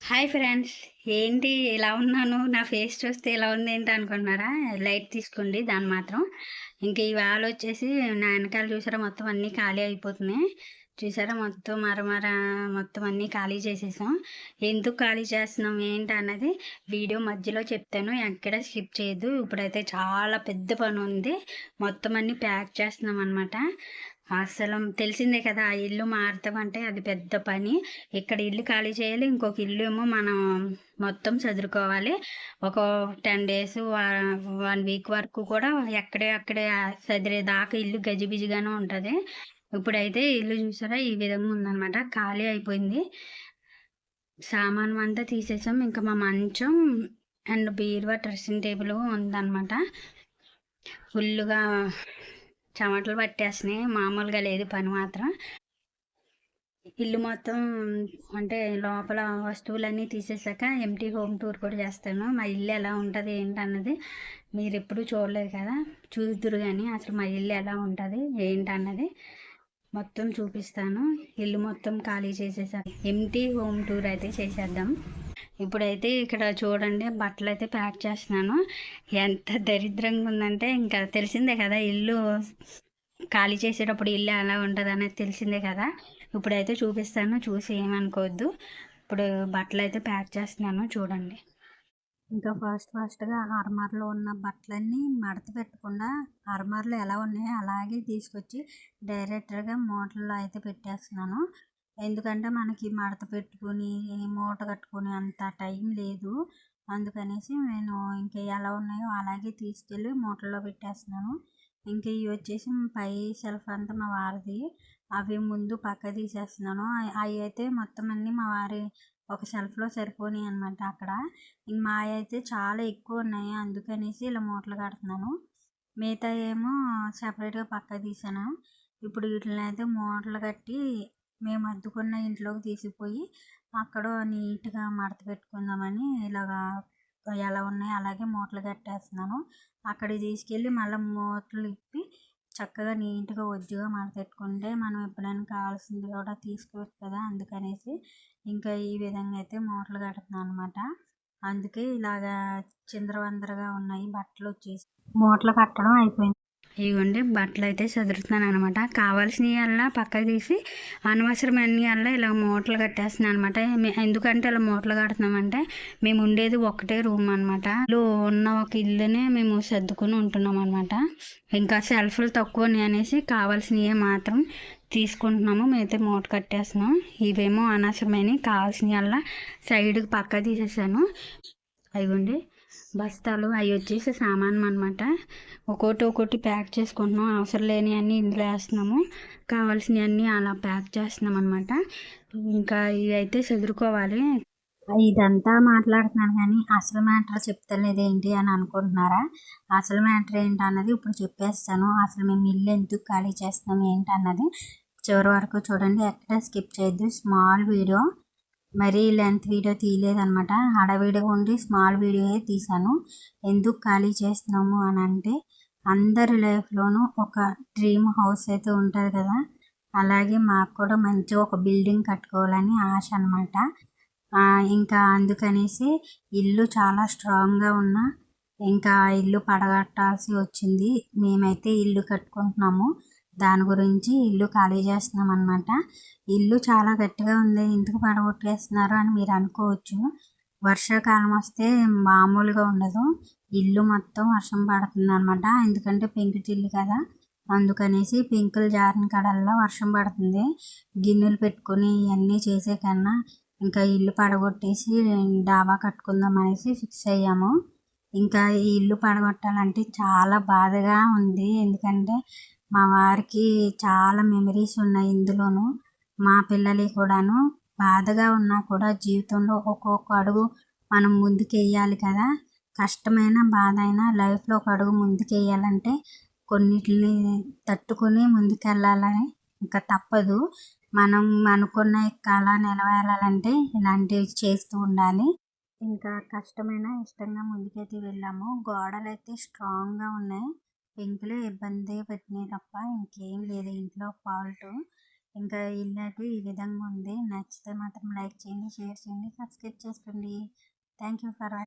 Hi friends. ఏంటి ఇలా ఉన్నాను? నా ఫేస్ చూస్తే ఇలా ఉందేంటి అనుకుంటున్నారా? లైట్ తీసుకోండి దాన్ని మాత్రం. ఇంక ఇవాళొచ్చేసి నా ఎనకాల చూసారా మొత్తం అన్నీ ఖాళీ అయిపోతున్నాయి. చూసారా మొత్తం మరమర మొత్తం అన్నీ ఖాళీ చేసేసాం. ఎందుకు ఖాళీ చేస్తున్నాం ఏంటన్నది వీడియో మధ్యలో చెప్తాను. ఎక్కడ స్కిప్ చేయొద్దు. ఇప్పుడైతే చాలా పెద్ద పనుంది. మొత్తం అన్నీ ప్యాక్ చేస్తున్నామనమాట. అసలు తెలిసిందే కదా! ఆ ఇల్లు మారతామంటే అది పెద్ద పని. ఇక్కడ ఇల్లు ఖాళీ చేయాలి. ఇంకొక ఇల్లు ఏమో మనం మొత్తం సదురుకోవాలి. ఒక 10 డేస్ 1 వీక్ వరకు కూడా ఎక్కడే అక్కడే సదిరేదాకా ఇల్లు గజిబిజిగానే ఉంటది. ఇప్పుడైతే ఇల్లు చూసారా ఈ విధంగా ఉందనమాట. ఖాళీ అయిపోయింది. సామాను అంతా తీసేసాం. ఇంకా మా మంచం అండ్ బీరువా, డ్రెస్సింగ్ టేబుల్ ఉందనమాట. ఫుల్లుగా చెమటలు పట్టేస్తున్నాయి. మామూలుగా లేదు పని మాత్రం. ఇల్లు మొత్తం అంటే లోపల వస్తువులన్నీ తీసేసాక ఎంప్టీ హోమ్ టూర్ కూడా చేస్తాను. మా ఇల్లు ఎలా ఉంటుంది ఏంటన్నది మీరు ఎప్పుడూ చూడలేదు కదా, చూద్దురు కానీ అసలు మా ఇల్లు ఎలా ఉంటుంది ఏంటన్నది మొత్తం చూపిస్తాను. ఇల్లు మొత్తం ఖాళీ చేసేసాను. ఎంప్టీ హోమ్ టూర్ అయితే చేసేద్దాం. ఇప్పుడైతే ఇక్కడ చూడండి బట్టలు అయితే ప్యాక్ చేస్తున్నాను. ఎంత దరిద్రంగా ఉందంటే ఇంకా తెలిసిందే కదా, ఇల్లు ఖాళీ చేసేటప్పుడు ఇల్లు ఎలా ఉంటుంది అనేది తెలిసిందే కదా. ఇప్పుడైతే చూపిస్తాను, చూసి ఏమనుకోవద్దు. ఇప్పుడు బట్టలు అయితే ప్యాక్ చేస్తున్నాను చూడండి. ఇంకా ఫాస్ట్గా అర్మార్లో ఉన్న బట్టలన్నీ మడత పెట్టకుండా అర్మార్లో ఎలా ఉన్నాయో అలాగే తీసుకొచ్చి డైరెక్ట్గా మూటల్లో అయితే పెట్టేస్తున్నాను. ఎందుకంటే మనకి మడత పెట్టుకుని మూట కట్టుకుని అంత టైం లేదు. అందుకనేసి నేను ఇంకా ఎలా ఉన్నాయో అలాగే తీసుకెళ్ళి మూటల్లో పెట్టేస్తున్నాను. ఇంకా ఇవి వచ్చేసి పై షెల్ఫ్ అంతా మా వారిది. అవి ముందు పక్క తీసేస్తున్నాను. అవి అయితే మొత్తం అన్నీ మా వారి ఒక షెల్ఫ్లో సరిపోయినాయి అనమాట. అక్కడ మావి అయితే చాలా ఎక్కువ ఉన్నాయి. అందుకనేసి ఇలా మూటలు కడుతున్నాను. మిగతా ఏమో సపరేట్గా పక్క తీసాను. ఇప్పుడు వీటిని అయితే మూటలు కట్టి మేము అద్దుకున్న ఇంట్లోకి తీసుకుపోయి అక్కడ నీట్గా మడత పెట్టుకుందామని ఇలాగా ఎలా ఉన్నాయో అలాగే మూటలు కట్టేస్తున్నాను. అక్కడికి తీసుకెళ్ళి మళ్ళీ మూటలు ఇప్పి చక్కగా నీట్గా ఒజ్జుగా మడతెట్టుకుంటే మనం ఎప్పుడైనా కావాల్సింది కూడా తీసుకోవచ్చు కదా. అందుకనేసి ఇంకా ఈ విధంగా అయితే మూటలు కడుతున్నాను అనమాట. అందుకే ఇలాగా చిందరవందరగా ఉన్నాయి బట్టలు వచ్చేసి. మూటలు కట్టడం అయిపోయింది. ఇవ్వండి బట్టలు అయితే సదురుతున్నాను అనమాట. కావాల్సినవి అలా పక్కకు తీసి అనవసరమైన అలా ఇలా మూటలు కట్టేస్తున్నాను అనమాట. ఎందుకంటే ఇలా మూటలు కడుతున్నామంటే మేము ఉండేది ఒకటే రూమ్ అనమాట. ఉన్న ఒక ఇల్లునే మేము సర్దుకుని ఉంటున్నాం అనమాట. ఇంకా సెల్ఫ్లు తక్కువ అనేసి కావాల్సినవి మాత్రం తీసుకుంటున్నాము. మేమైతే మూట కట్టేస్తున్నాం. ఇవేమో అనవసరమైనవి, కావాల్సినవి అలా సైడ్కి పక్క తీసేసాను. అయ్యండి బస్తాలు అవి వచ్చేసి సామాను అనమాట. ఒక్కొక్కటి ప్యాక్ చేసుకుంటున్నాం. అవసరం లేని అన్నీ ఇందులో వేస్తున్నాము, కావాల్సినవి అన్నీ అలా ప్యాక్ చేస్తున్నాం అనమాట. ఇంకా ఇవి అయితే చదువుకోవాలి. ఇదంతా మాట్లాడుతున్నాను కానీ అసలు మ్యాటర్ చెప్తలేదు ఏంటి అని అనుకుంటున్నారా? అసలు మ్యాటర్ ఏంటన్నది ఇప్పుడు చెప్పేస్తాను. అసలు మేము ఇల్లు ఎందుకు ఖాళీ చేస్తున్నాం ఏంటన్నది చివరి వరకు చూడండి, ఎక్కడ స్కిప్ చేయొద్దు. స్మాల్ వీడియో, మరీ లెంత్ వీడియో తీయలేదనమాట. హడావిడిగా ఉండి స్మాల్ వీడియోయే తీసాను. ఎందుకు ఖాళీ చేస్తున్నాము అని అంటే అందరి లైఫ్లోనూ ఒక డ్రీమ్ హౌస్ అయితే ఉంటుంది కదా, అలాగే మాకు కూడా మంచిగా ఒక బిల్డింగ్ కట్టుకోవాలని ఆశ అనమాట. ఇంకా అందుకనేసి ఇల్లు చాలా స్ట్రాంగ్గా ఉన్న ఇంకా ఇల్లు పడగట్టాల్సి వచ్చింది. మేమైతే ఇల్లు కట్టుకుంటున్నాము. దాని గురించి ఇల్లు ఖాళీ చేస్తున్నాం అనమాట. ఇల్లు చాలా గట్టిగా ఉంది, ఎందుకు పడగొట్టేస్తున్నారు అని మీరు అనుకోవచ్చు. వర్షాకాలం వస్తే మామూలుగా ఉండదు. ఇల్లు మొత్తం వర్షం పడుతుంది అనమాట. ఎందుకంటే పెంకుటిల్లు కదా, అందుకనేసి పెంకులు జారిన కడల్లో వర్షం పడుతుంది. గిన్నెలు పెట్టుకొని ఇవన్నీ చేసే కన్నా ఇంకా ఇల్లు పడగొట్టేసి డాబా కట్టుకుందాం అనేసి ఫిక్స్ అయ్యాము. ఇంకా ఈ ఇల్లు పడగొట్టాలంటే చాలా బాధగా ఉంది. ఎందుకంటే మా వారికి చాలా మెమరీస్ ఉన్నాయి ఇందులోనూ. మా పిల్లలు కూడాను బాధగా ఉన్నా కూడా జీవితంలో ఒక్కొక్క అడుగు మనం ముందుకు వేయాలి కదా. కష్టమైన బాధ అయినా లైఫ్లో ఒక అడుగు ముందుకు వేయాలంటే కొన్నిటిని తట్టుకొని ముందుకెళ్ళాలని ఇంకా తప్పదు. మనం అనుకున్న కళ నెరవేరాలంటే ఇలాంటివి చేస్తూ ఉండాలి. ఇంకా కష్టమైన ఇష్టంగా ముందుకైతే వెళ్ళాము. గోడలు అయితే స్ట్రాంగ్గా ఉన్నాయి. పెంకులే ఇబ్బంది పెట్టినాయి తప్ప ఇంకేం లేదు ఇంట్లో ఫాల్ట్. ఇంకా ఇల్లు ఈ విధంగా ఉంది. నచ్చితే మాత్రం లైక్ చేయండి, షేర్ చేయండి, సబ్స్క్రైబ్ చేసుకోండి. Thank you for watching.